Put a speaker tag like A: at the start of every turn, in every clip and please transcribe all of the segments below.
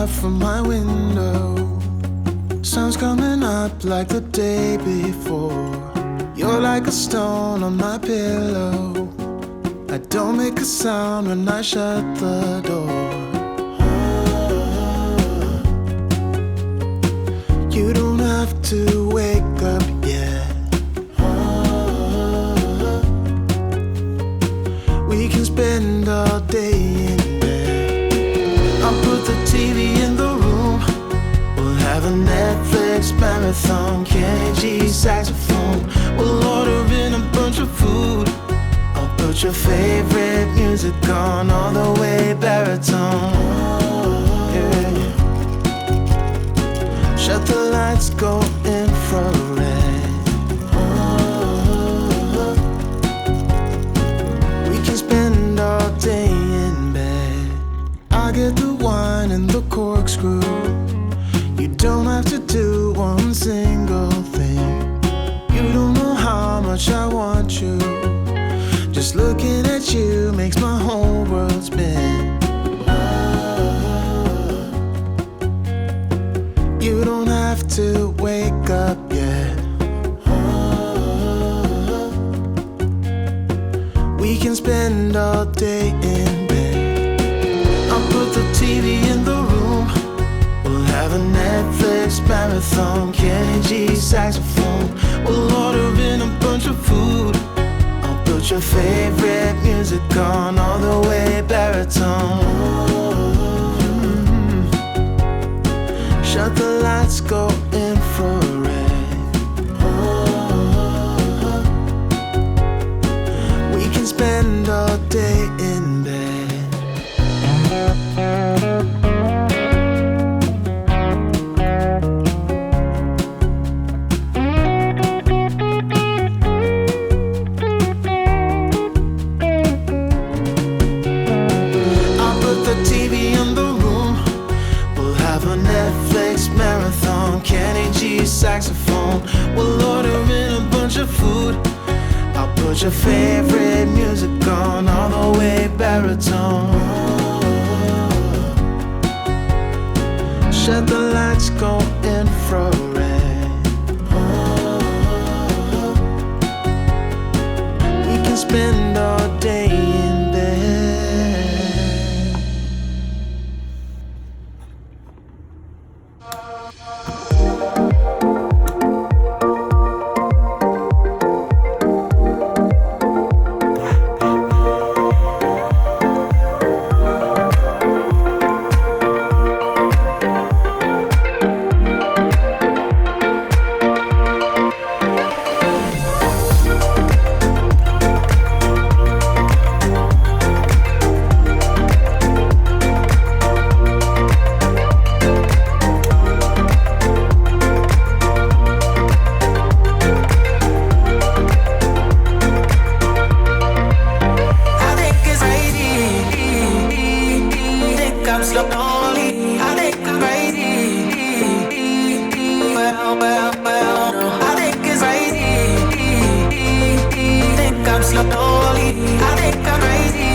A: out from my window. Sun's coming up like the day before. You're like a stone on my pillow. I don't make a sound when I shut the door. You don't have to wake up yet. We can spend all day in bed. I'll put the TV in the room. We'll have a Netflix marathon. Kenny G saxophone. We'll order in a bunch of food. I'll put your favorite music on all the way baritone. Yeah. Shut the lights, go infrared. We can spend all day in bed. I get the wine and the corkscrew. You don't have to do one single thing. You don't know how much I want you. Just looking at you makes my whole world spin. You don't have to wake up yet. We can spend all day in bed. I'll put the TV in the room. We'll have a Netflix marathon. Kenny G saxophone. We'll order in a bunch of food. I'll put your favorite music on all the way baritone. Shut the lights, go infrared. We can spend all day in bed. I'll put the TV in the room. We'll have a Netflix marathon. Kenny G saxophone. We'll order in a bunch of food. I'll put your favorite music on all the way baritone. Shut the lights, go infrared. We can spend all day in bed.
B: Slowly, I think I'm crazy.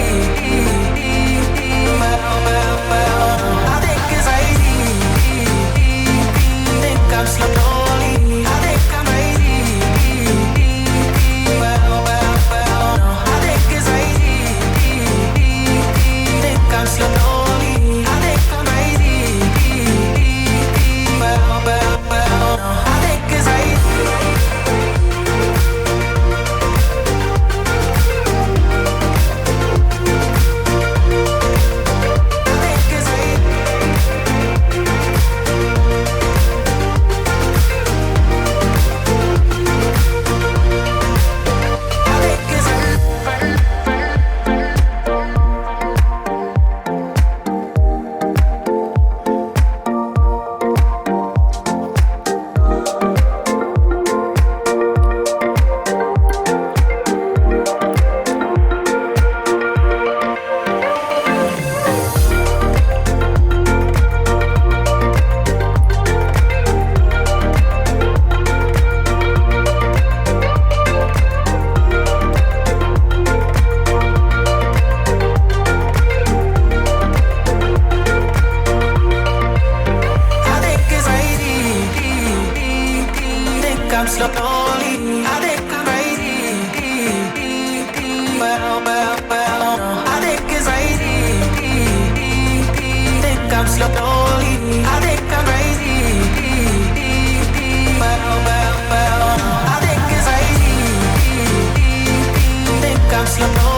A: slowly. I think I'm crazy. Well, I think it's crazy. Think I'm slowly.